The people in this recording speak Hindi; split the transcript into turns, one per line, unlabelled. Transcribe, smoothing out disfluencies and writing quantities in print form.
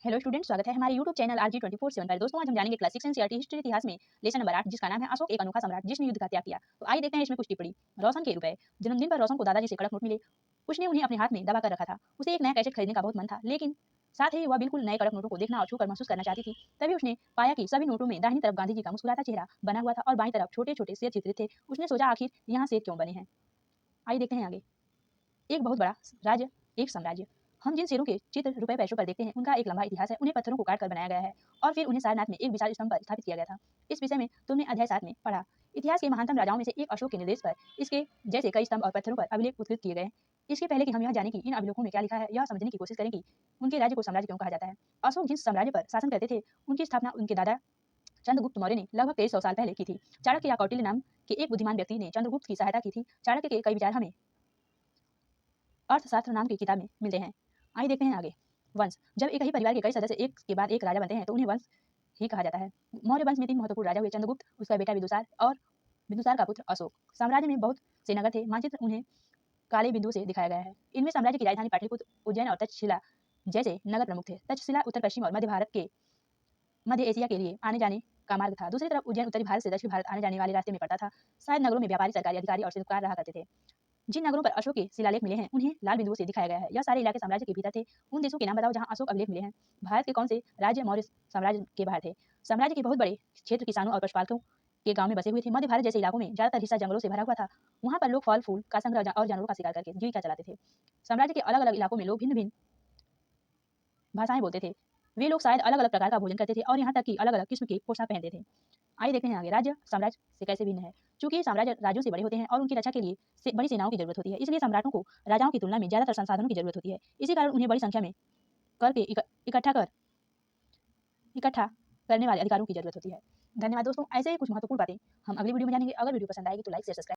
हेलो स्टूडेंट, स्वागत है हमारे यूट्यूब चैनल RG24/7 पर। दोस्तों, आज हम जानेंगे क्लास 6 एनसीईआरटी हिस्ट्री इतिहास में लेसन नंबर 8, जिसका नाम है अशोक एक अनोखा सम्राट जिसने युद्ध का त्याग किया। तो आइए देखते हैं इसमें कुछ टिप्पणी। रोशन के रुपए। जन्मदिन पर रोशन को दादाजी से कड़क नोट मिले। उसने उन्हें अपने हाथ में दबा कर रखा था। उसे एक नया कैसेट खरीदने का बहुत मन था, लेकिन साथ ही वह बिल्कुल नए कड़क नोटों को देखना और छूकर महसूस करना चाहती थी। तभी उसने पाया कि सभी नोटों में दाहिनी तरफ गांधी जी का मुस्कुराता चेहरा बना हुआ था और बाईं तरफ छोटे-छोटे सेब चित्रित थे। उसने सोचा, आखिर यहाँ सेब क्यों बने हैं? आइए देखते हैं आगे। एक बहुत बड़ा राज्य, एक साम्राज्य। हम जिन शेरों के चित्र रुपए पैसों पर देखते हैं, उनका एक लंबा इतिहास है। उन्हें पत्थरों को काट कर बनाया गया है और फिर उन्हें सारनाथ में एक विशाल स्तंभ पर स्थापित किया गया था। इस विषय में तुमने अध्याय 7 में पढ़ा। इतिहास के महानतम राजाओं में से एक अशोक के निर्देश पर इसके जैसे कई स्तंभ और पत्थरों पर अभिलेख उद्धृत किए गए हैं। इसके पहले कि हम यह जानें कि इन अभिलेखों में क्या लिखा है, यह समझने की कोशिश करें कि उनके राज्य को साम्राज्य क्यों कहा जाता है। अशोक जिस साम्राज्य पर शासन करते थे, उनकी स्थापना उनके दादा चंद्रगुप्त मौर्य ने लगभग 2300 साल पहले की थी। चाणक्य या कौटिल्य नाम के एक बुद्धिमान व्यक्ति ने चंद्रगुप्त की सहायता की थी। चाणक्य के कई विचार हमें अर्थशास्त्र नाम की किताब में मिलते हैं। आइए देखते हैं आगे। वंश। जब एक ही परिवार के कई सदस्य एक के बाद एक राजा बनते हैं, तो उन्हें वंश ही कहा जाता है। मौर्य वंश में 3 महत्वपूर्ण राजा हुए: चंद्रगुप्त, उसका बेटा बिंदुसार और बिंदुसार का पुत्र अशोक। साम्राज्य में बहुत से नगर थे। मानचित्र उन्हें काले बिंदु से दिखाया गया है। इनमें साम्राज्य की राजधानी पाटलिपुत्र, उज्जैन और तक्षशिला जैसे नगर प्रमुख थे। तक्षशिला उत्तर पश्चिम और मध्य एशिया के लिए आने जाने का मार्ग था। दूसरी तरफ उज्जैन उत्तरी भारत से दक्षिण भारत आने जाने वाले रास्ते में पड़ता था। शायद नगरों में व्यापारी, सरकारी अधिकारी और शिल्पकार रहा करते थे। जिन नगरों पर अशोक के शिलालेख मिले हैं, उन्हें लाल बिंदुओं से दिखाया गया है। यह सारे इलाके साम्राज्य के भीतर थे। उन देशों के नाम बताओ जहां अशोक अभिलेख मिले हैं। भारत के कौन से राज्य मौर्य साम्राज्य के बाहर थे? साम्राज्य के बहुत बड़े क्षेत्र किसानों और पशुपालकों के गांव में बसे हुए थे। मध्य भारत जैसे इलाकों में ज्यादातर हिस्सा जंगलों से भरा हुआ था। वहां पर लोग फल फूल का संग्रह और जानवरों का शिकार करके जीविका चलाते थे। साम्राज्य के अलग अलग इलाकों में लोग भिन्न भिन्न भाषाएं बोलते थे। वे लोग शायद अलग अलग प्रकार का भोजन करते थे और यहाँ तक कि अलग अलग किस्म के पोशाक पहनते थे। आइए देखते हैं आगे। राज्य साम्राज्य से कैसे भिन्न है? चूंकि साम्राज्य राज्यों से बड़े होते हैं और उनकी रक्षा के लिए बड़ी सेनाओं की जरूरत होती है, इसलिए सम्राटों को राजाओं की तुलना में ज्यादातर संसाधनों की जरूरत होती है। इसी कारण उन्हें बड़ी संख्या में कर के इकट्ठा करने वाले अधिकारों की जरूरत होती है। धन्यवाद दोस्तों। ऐसे ही कुछ महत्वपूर्ण बातें हम अगली वीडियो में जानेंगे। अगर वीडियो पसंद आएगी तो लाइक शेयर सब्सक्राइब